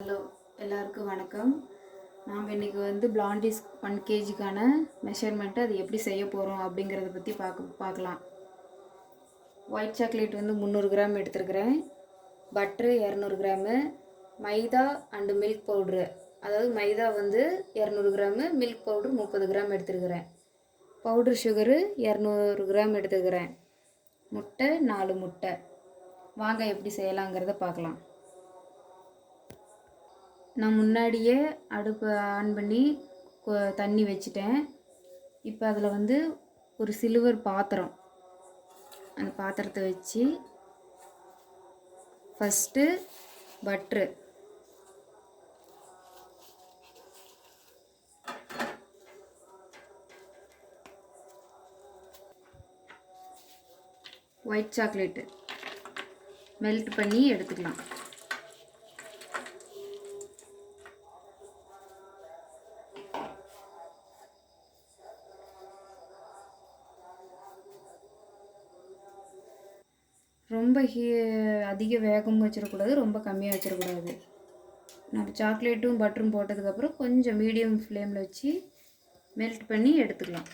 Hello, எல்லாருக்கும் வணக்கம். நாம் இன்றைக்கி பிளாண்டிஸ் 1 kgக்கான மெஷர்மெண்ட்டு அது எப்படி செய்ய போகிறோம் அப்படிங்கிறத பற்றி பார்க்கலாம். ஒயிட் சாக்லேட் 300 கிராம் எடுத்துருக்கிறேன். Butter 200 gram, maida and milk powder, அதாவது மைதா 200 கிராமு, மில்க் பவுட்ரு 30 கிராம் எடுத்துருக்கிறேன். பவுட்ரு சுகரு 200 கிராம் எடுத்துக்கிறேன். முட்டை 4 முட்டை. வாங்க எப்படி செய்யலாங்கிறத பார்க்கலாம். நான் முன்னாடியே அடுப்பை ஆன் பண்ணி தண்ணி வச்சிட்டேன். இப்போ அதில் ஒரு சில்வர் பாத்திரம், அந்த பாத்திரத்தை வச்சு first butter, white chocolate melt பண்ணி எடுத்துக்கலாம். ரொம்ப அதிக வேகம் வச்சிடக்கூடாது, ரொம்ப கம்மியாக வச்சிடக்கூடாது. நம்ம சாக்லேட்டும் பட்டரும் போட்டதுக்கப்புறம் கொஞ்சம் மீடியம் ஃப்ளேமில் வச்சு மெல்ட் பண்ணி எடுத்துக்கலாம்.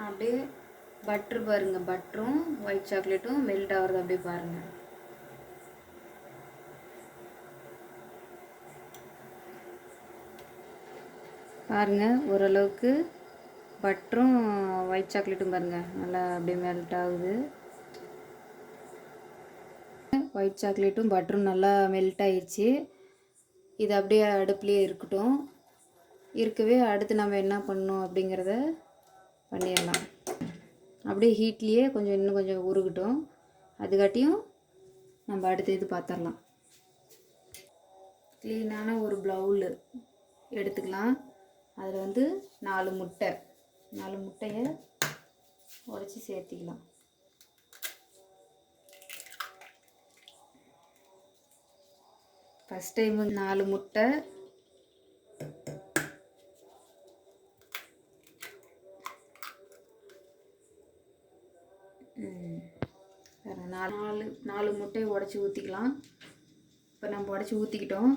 அப்படியே பட்ரு பாருங்கள், பட்டரும் ஒயிட் சாக்லேட்டும் மெல்ட் ஆகிறது அப்படியே பாருங்கள். பாருங்கள், ஓரளவுக்கு பட்டரும் ஒயிட் சாக்லேட்டும் பாருங்கள் நல்லா அப்படியே மெல்ட் ஆகுது. ஒயிட் சாக்லேட்டும் பட்டரும் நல்லா மெல்ட் ஆயிடுச்சு. இது அப்படியே அடுப்புலேயே இருக்கட்டும். இருக்கவே அடுத்து நம்ம என்ன பண்ணணும் அப்படிங்கிறத பண்ணிடலாம். அப்படியே ஹீட்லேயே இன்னும் கொஞ்சம் உருகட்டும். அதுக்காட்டியும் நம்ம அடுத்து இது பார்த்துடலாம். க்ளீனான ஒரு பவுல் எடுத்துக்கலாம். அதில் 4 முட்டை, 4 முட்டையை உடைச்சி சேர்த்திக்கலாம். ஃபஸ்ட் டைம் 4 முட்டை, நாலு முட்டையை உடச்சி ஊற்றிக்கலாம். இப்போ நம்ம உடச்சி ஊற்றிக்கிட்டோம்.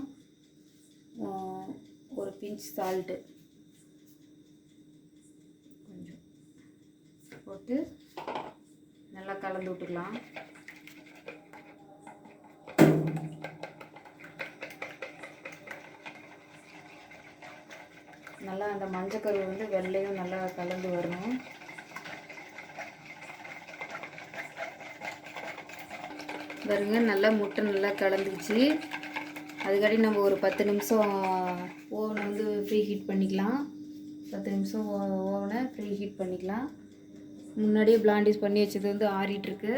ஒரு பிஞ்ச் சால்ட்டு கொஞ்சம் போட்டு நல்லா கலந்து விட்டுக்கலாம். நல்லா அந்த மஞ்சக்கரு வெள்ளையும் நல்லா கலந்து வரணும். பாருங்க, நல்லா முட்டை நல்லா கலந்துக்குச்சு. அதுக்காட்டி நம்ம ஒரு 10 நிமிஷம் ஓவனை ஃப்ரீ ஹீட் பண்ணிக்கலாம். 10 நிமிஷம் ஓவனை ஃப்ரீ ஹீட் பண்ணிக்கலாம். முன்னாடியே பிளாண்டிஸ் பண்ணி வச்சது ஆறிட்டுருக்கு,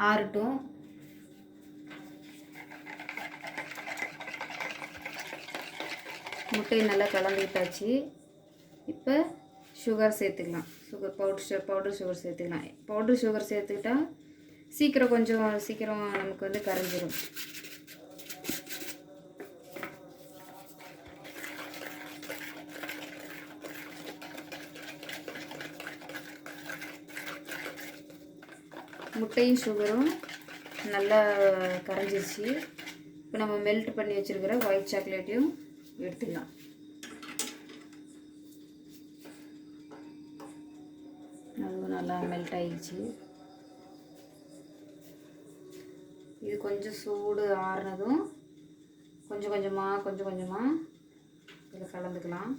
ஆறட்டும். முட்டையை நல்லா கலந்துக்கிட்டாச்சு. இப்போ சுகர் சேர்த்துக்கலாம். பவுடர் சுகர் சேர்த்துக்கலாம். பவுடர் சுகர் சேர்த்துக்கிட்டா சீக்கிரம் நமக்கு கரைஞ்சிரும். முட்டையும் சுகரும் நல்லா கரைஞ்சிருச்சு. இப்போ நம்ம மெல்ட் பண்ணி வச்சுருக்கிற ஒயிட் சாக்லேட்டையும் எடுத்துக்கலாம். அதுவும் நல்லா மெல்ட் ஆகிடுச்சு. இது கொஞ்சம் சூடு ஆறுனதும் கொஞ்சம் கொஞ்சமாக இதில் கலந்துக்கலாம்.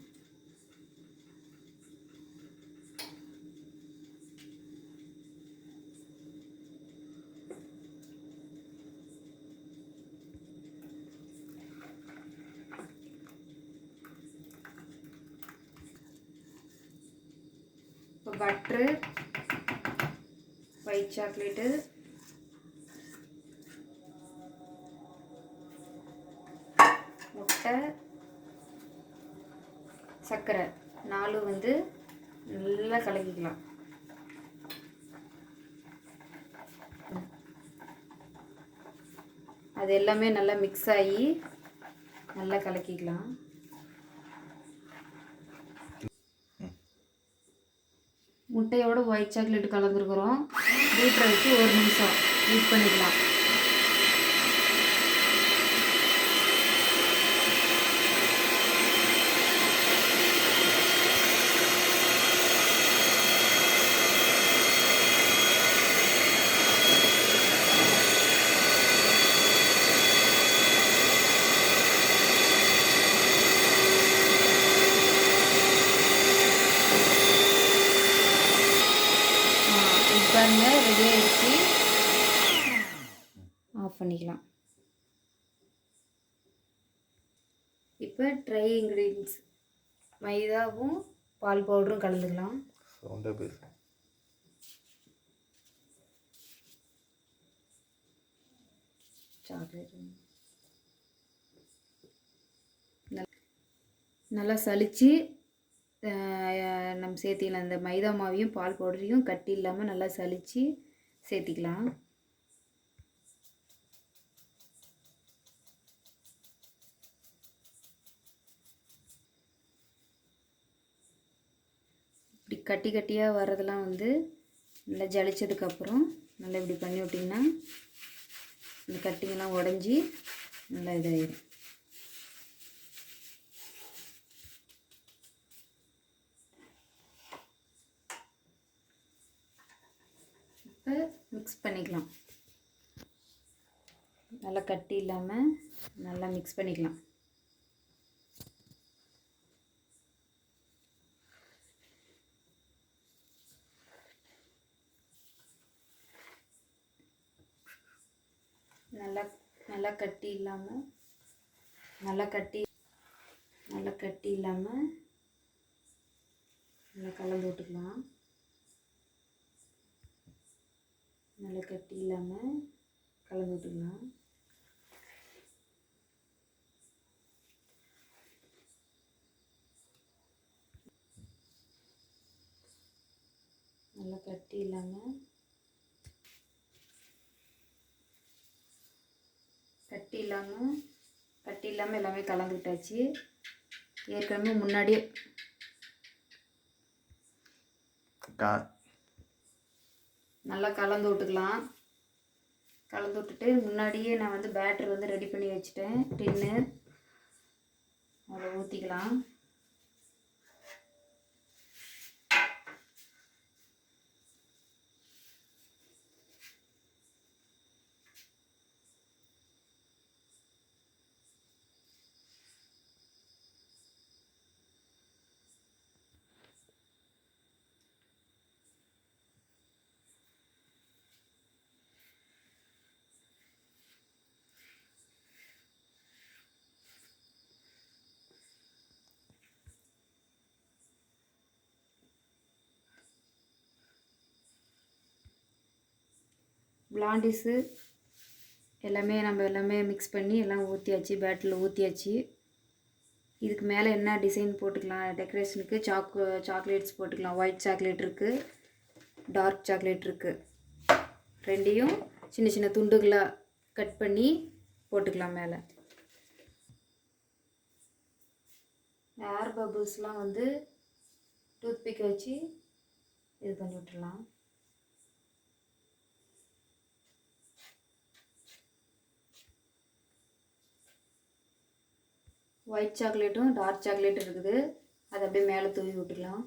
இப்போ பட்ரு, ஒயிட் சாக்லேட்டு, முட்டை, சர்க்கரை 4 நல்லா கலக்கிக்கலாம். அது எல்லாமே நல்லா மிக்ஸ் ஆகி நல்லா கலக்கிக்கலாம். முட்டை முட்டையோட ஒயிட் சாக்லேட் கலந்துருக்குறோம். பீட்டரை வச்சு 1 நிமிஷம் ஹீட் பண்ணிக்கலாம். பாருங்க ரெடி ஆயிடுச்சு. ஆஃப் பண்ணிக்கலாம். இப்போ ட்ரை இன்க்ரீடியன்ஸ் மைதாவும் பால் பவுடரும் கலந்துக்கலாம். சாக்லேட் நல்லா சலிச்சு நம்ம சேர்த்திக்கலாம். அந்த மைதா மாவையும் பால் பவுடரையும் கட்டி இல்லாமல் நல்லா சலித்து சேர்த்திக்கலாம். இப்படி கட்டி கட்டியாக வர்றதெல்லாம் வந்து நல்லா ஜலிச்சதுக்கப்புறம் நல்லா இப்படி பண்ணி விட்டிங்கன்னா இந்த கட்டிங்கெல்லாம் உடஞ்சி நல்லா இதாகிடும். இப்போ மிக்ஸ் பண்ணிக்கலாம். நல்லா கட்டி இல்லாமல் நல்லா மிக்ஸ் பண்ணிக்கலாம். நல்லா கட்டி இல்லாமல் நல்லா கட்டி இல்லாமல் நல்லா கலந்து விட்டுக்கலாம். நல்லா கட்டி இல்லாமல் கலந்து விட்டுக்கலாம். நல்லா கட்டி இல்லாமல் எல்லாமே கலந்து விட்டாச்சு. ஏற்கனவே முன்னாடியே நல்லா கலந்து விட்டுக்கலாம். கலந்து விட்டுட்டு முன்னாடியே நான் வந்து பேட்டர் வந்து ரெடி பண்ணி வச்சுட்டேன். டின்னு அதில் ஊற்றிக்கலாம். பிளாண்டிஸு எல்லாமே மிக்ஸ் பண்ணி எல்லாம் ஊற்றியாச்சு. பேட்டரில் ஊற்றியாச்சு. இதுக்கு மேலே என்ன டிசைன் போட்டுக்கலாம் டெக்கரேஷனுக்கு சாக்லேட்ஸ் போட்டுக்கலாம். ஒயிட் சாக்லேட் இருக்குது, டார்க் சாக்லேட் இருக்குது. ரெண்டையும் சின்ன சின்ன துண்டுகளாக கட் பண்ணி போட்டுக்கலாம். மேலே ஏர் பபிள்ஸ்லாம் வந்து டூத்பிக்கை வச்சு இது பண்ணி விட்டுடலாம். ஒயிட் சாக்லேட்டும் டார்க் சாக்லேட்டும் இருக்குது. அதை அப்படியே மேலே தூவி விட்டுக்கலாம்.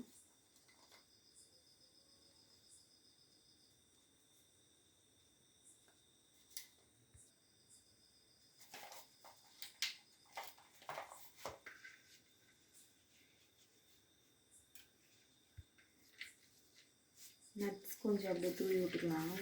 நட்ஸ் கொஞ்சம் அப்படியே தூவி விட்டுக்கலாம்.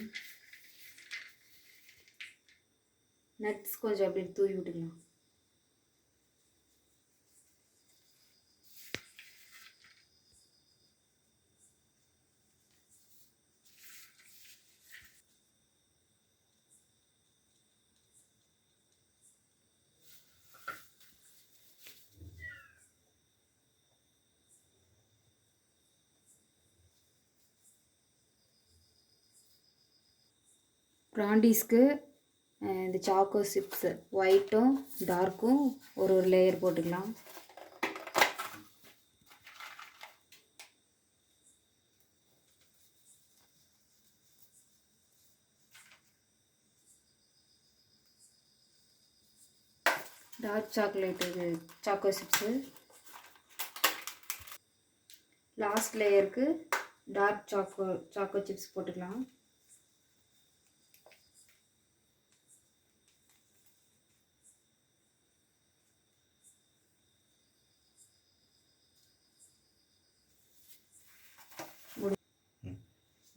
பிராண்டீஸ்க்கு இந்த சாக்கோ சிப்ஸு ஒயிட்டும் டார்க்கும் ஒரு லேயர் போட்டுக்கலாம். டார்க் சாக்லேட் இது சாக்கோ சிப்ஸு. லாஸ்ட் லேயருக்கு டார்க் சாக்கோ சிப்ஸ் போட்டுக்கலாம்.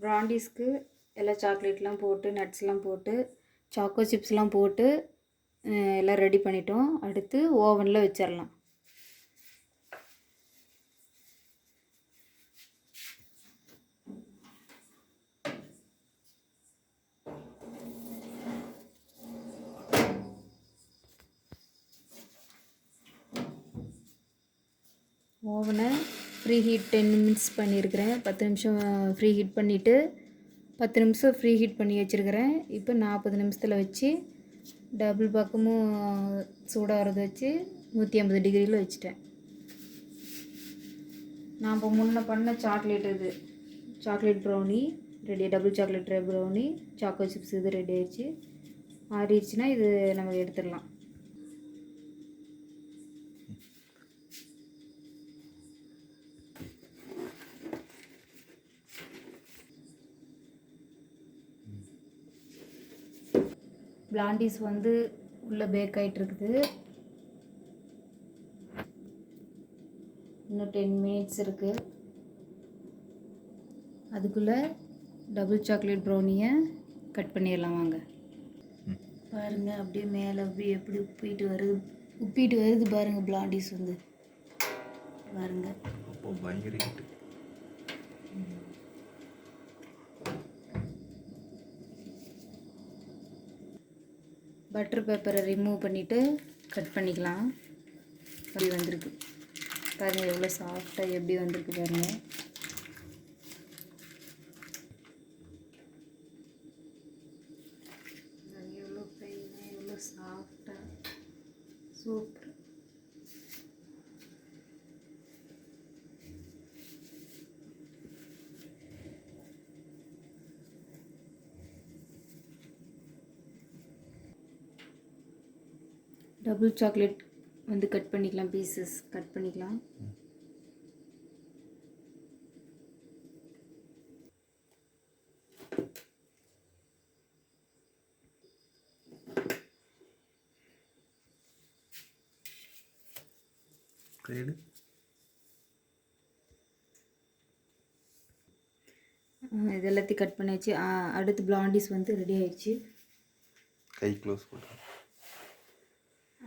ப்ராண்டீஸ்க்கு எல்லாம் சாக்லேட்லாம் போட்டு நட்ஸ்லாம் போட்டு சாக்கோ சிப்ஸ்லாம் போட்டு எல்லாம் ரெடி பண்ணிட்டோம். அடுத்து ஓவனில் வச்சிடலாம். ஓவனை ஃப்ரீ ஹீட் 10 மினிட்ஸ் பண்ணியிருக்கிறேன். 10 நிமிஷம் ஃப்ரீ ஹீட் பண்ணிவிட்டு 10 நிமிஷம் ஃப்ரீ ஹீட் பண்ணி வச்சுருக்கிறேன். இப்போ 40 நிமிஷத்தில் வச்சு டபுள் பக்கமும் சூடாகிறது வச்சு 150 டிகிரியில் வச்சுட்டேன். நான் இப்போ முன்ன பண்ண chocolate brownie ready, double chocolate brownie choco chips இது ரெடி ஆயிடுச்சு. ஆறிடுச்சுன்னா இது நம்ம எடுத்துடலாம். பிளாண்டீஸ் வந்து உள்ளே பேக் ஆகிட்டு இருக்குது. இன்னும் 10 மினிட்ஸ் இருக்குது. அதுக்குள்ளே டபுள் சாக்லேட் ப்ரௌனியை கட் பண்ணிடலாம். வாங்க பாருங்கள், அப்படியே மேலே அப்படியே எப்படி உப்பிட்டு வருது பாருங்கள். பிளாண்டீஸ் வந்து பாருங்கள், பயங்கர பட்டர் பேப்பரை ரிமூவ் பண்ணிவிட்டு கட் பண்ணிக்கலாம். அப்படி வந்திருக்கு பாருங்கள், எவ்வளோ சாஃப்டாக எப்படி வந்திருக்கு பாருங்கள். எவ்வளோ ஃபைனாக எவ்வளோ சாஃப்டாக சூப்பர். டபுள் சாக்லேட் வந்து கட் பண்ணிக்கலாம், பீசஸ் கட் பண்ணிக்கலாம். இது எல்லாத்தையும் கட் பண்ணியாச்சு. அடுத்து பிளாண்டீஸ் வந்து ரெடி ஆயிடுச்சு. கை க்ளோஸ் பண்ணு.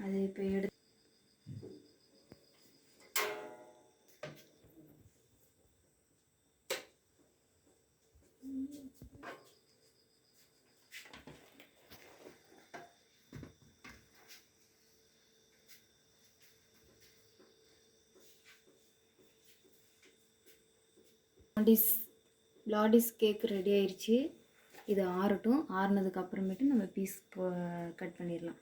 அது இப்போ எடுத்து பிளாண்டீஸ் கேக் ரெடி ஆயிடுச்சு. இது ஆறட்டும். ஆறுனதுக்கு அப்புறமேட்டு நம்ம பீஸ் கட் பண்ணிடலாம்.